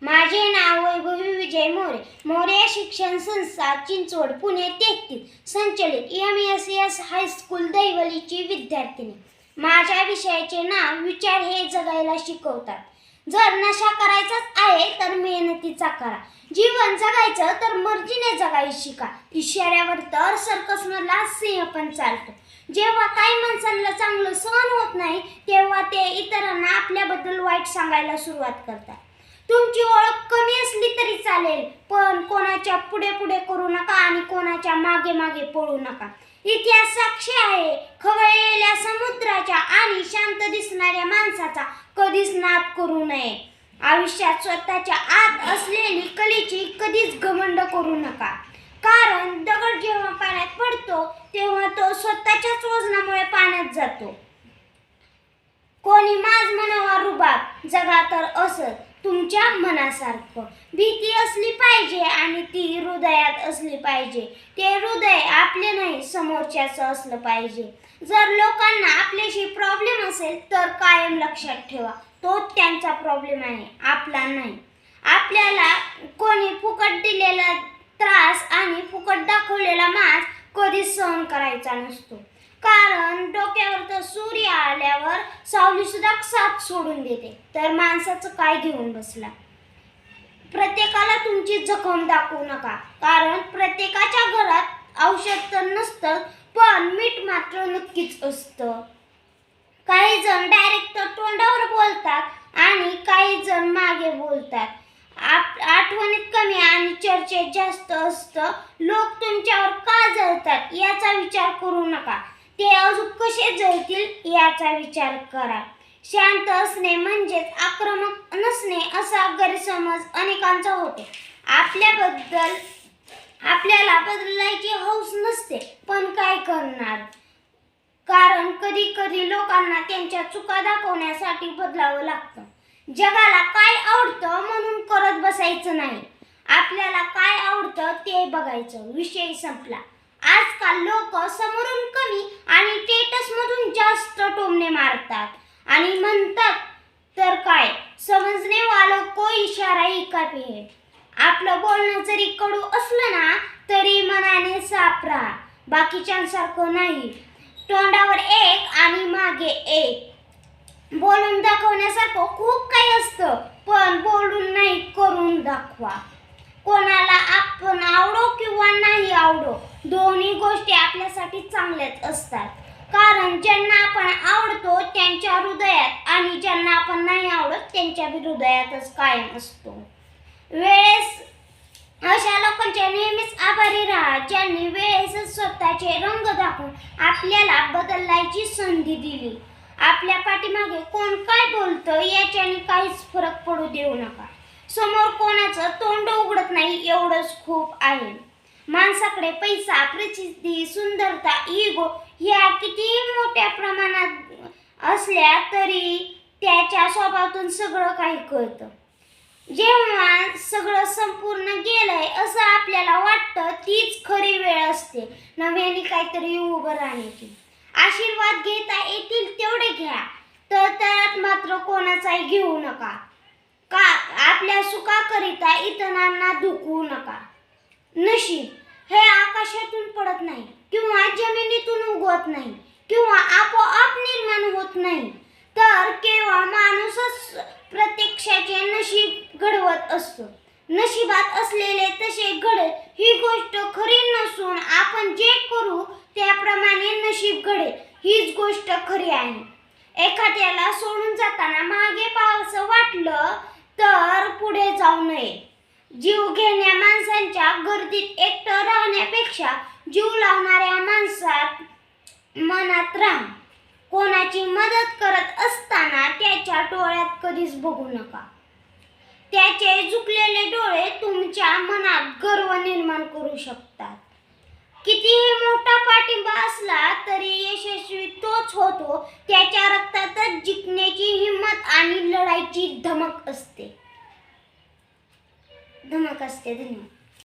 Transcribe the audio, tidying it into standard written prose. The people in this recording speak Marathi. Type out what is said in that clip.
माझे नाव वैभवी विजय मोरे. मोरे शिक्षण संस्था चिंचवड पुणे 33 संचलित MESS हायस्कूल दैवलीची विद्यार्थिनी. माझ्या विषयाचे नाव विचार हे जगायला शिकवतात. जर नशा करायचाच आहे तर मेहनतीचा करा. जीवन जगायचं तर मर्जीने जगायला शिका. इशाऱ्यावर तर सर्कसमधला सिंह पण चालतो. जेव्हा काही माणसांना चांगलं सहन होत नाही तेव्हा ते इतरांना आपल्याबद्दल वाईट सांगायला सुरुवात करतात. तुमची ओळख कमी असली तरी चालेल, पण कोणाच्या पुढे पुढे करू नका आणि कोणाच्या मागे मागे पळू नका. इतिहास साक्षी आहे, खवळलेल्या समुद्राच्या आणि शांत दिसणाऱ्या माणसाचा कधीच नाद करू नये. आयुष्यात स्वतःच्या आत असलेली कलेची कधीच घमंड करू नका, कारण दगड जेव्हा पाण्यात पडतो तेव्हा तो स्वतःच्याच वजनामुळे पाण्यात जातो. कोणी माज म्हणावा रुबाब, जगा तर असं तुमच्या मनासारखं. भीती असली पाहिजे आणि ती हृदयात असली पाहिजे. ते हृदय आपले नाही, समोरच्याचं असलं पाहिजे. जर लोकांना आपल्याशी प्रॉब्लेम असेल तर कायम लक्षात ठेवा, तो त्यांचा प्रॉब्लेम आहे, आपला नाही. आपल्याला कोणी फुकट दिलेला त्रास आणि फुकट दाखवलेला माज कधीच सहन करायचा नसतो, कारण डोक्यावर तर सूर्य आल्यावर सावली सुद्धा साथ सोडून देते, तर माणसाचं काय घेऊन बसला. प्रत्येकाला तुमची जखम दाखवू नका, कारण प्रत्येकाच्या घरात औषध तर नसतं, पण मीठ मात्र नक्कीच असतं. काही जण डायरेक्ट तोंडावर बोलतात आणि काही जण मागे बोलतात. आठवणीत कमी आणि चर्चेत जास्त असतं. लोक तुमच्यावर का जळतात याचा विचार करू नका, ते अजून कसे जळतील याचा विचार करा. शांत असणे म्हणजेच आक्रमक नसणे असा गैरसमज अनेकांचा होतो. आपल्याला बदलायची हौस नसते, पण काय करणार, कारण कधी कधी लोकांना त्यांच्या चुका दाखवण्यासाठी बदलावं लागतं. जगाला काय आवडतं म्हणून करत बसायचं नाही, आपल्याला काय आवडतं ते बघायचं, विषय संपला. आजकाल लोक समोरून कमी आणि स्टेटस मधून जास्त टोमणे मारतात आणि म्हणतात तर काय, समजने वालों को इशारा ही काफी है. आपलं बोलणं जरी कडू असलं ना तरी मनाने साफ राहा, बाकीच्यांसारखं नाही. तोंडावर एक आणि मागे एक बोलून दाखवण्यासारखं खूप काही असतं, पण बोलून नाही करून दाखवा. कोणाला आपण आवडो किंवा नाही आवडो, दोन्ही गोष्टी आपल्यासाठी चांगल्याच असतात, कारण ज्यांना आपण आवडतो त्यांच्या हृदयात आणि ज्यांना आपण नाही आवडत त्यांच्या हृदयातच कायम असतो. वेळेस अशा लोकांच्या नेहमीच आभारी राहा, ज्यांनी वेळेस स्वतःचे रंग दाखवून आपल्याला बदलायची संधी दिली. आपल्या पाठीमागे कोण काय बोलतं याच्याने काहीच फरक पडू देऊ नका. समोर कोणाचं तोंड उघडत नाही एवढंच खूप आहे. माणसाकडे पैसा, प्रसिद्धी, सुंदरता, इगो ह्या किती मोठ्या प्रमाणात असल्या तरी त्याच्या स्वभावातून सगळं काही कळतं. जेव्हा सगळं संपूर्ण गेलंय असं आपल्याला वाटतं तीच खरी वेळ असते नव्याने काहीतरी उभं राहण्याची. आशीर्वाद घेता येतील तेवढे घ्या, तर मात्र कोणाचाही घेऊ नका. आपल्या सुखाकरिता इतरांना दुखवू नका. नशीब हे आकाशातून पडत नाही किंवा जमिनीतून उगवत नाही किंवा आपोआप निर्माण होत नाही, तर केवळ माणूसच प्रत्यक्षाचे नशीब घडवत असतो. नशिबात असलेले तसे घडेल ही गोष्ट खरी नसून आपण जे करू त्याप्रमाणे नशीब घडेल हीच गोष्ट खरी आहे. एखाद्याला सोडून जाताना मागे पाहावंसं वाटलं तर पुढे जाऊ नये. जीव घेण्या माणसांच्या गर्दीत एकटं राहण्यापेक्षा जीव लावणाऱ्या माणसात मनात राहा. कोणाची मदत करत असताना त्याच्या डोळ्यात कधीच बघू नका. त्याचे झुकलेले डोळे तुमच्या मनात गर्व निर्माण करू शकतात. कितीही मोठा पाठिंबा असला तरी यशस्वी तोच होतो त्याच्या रक्तातच जिंकण्याची हिंमत आणि लढाईची धमक असते. धन्यवाद.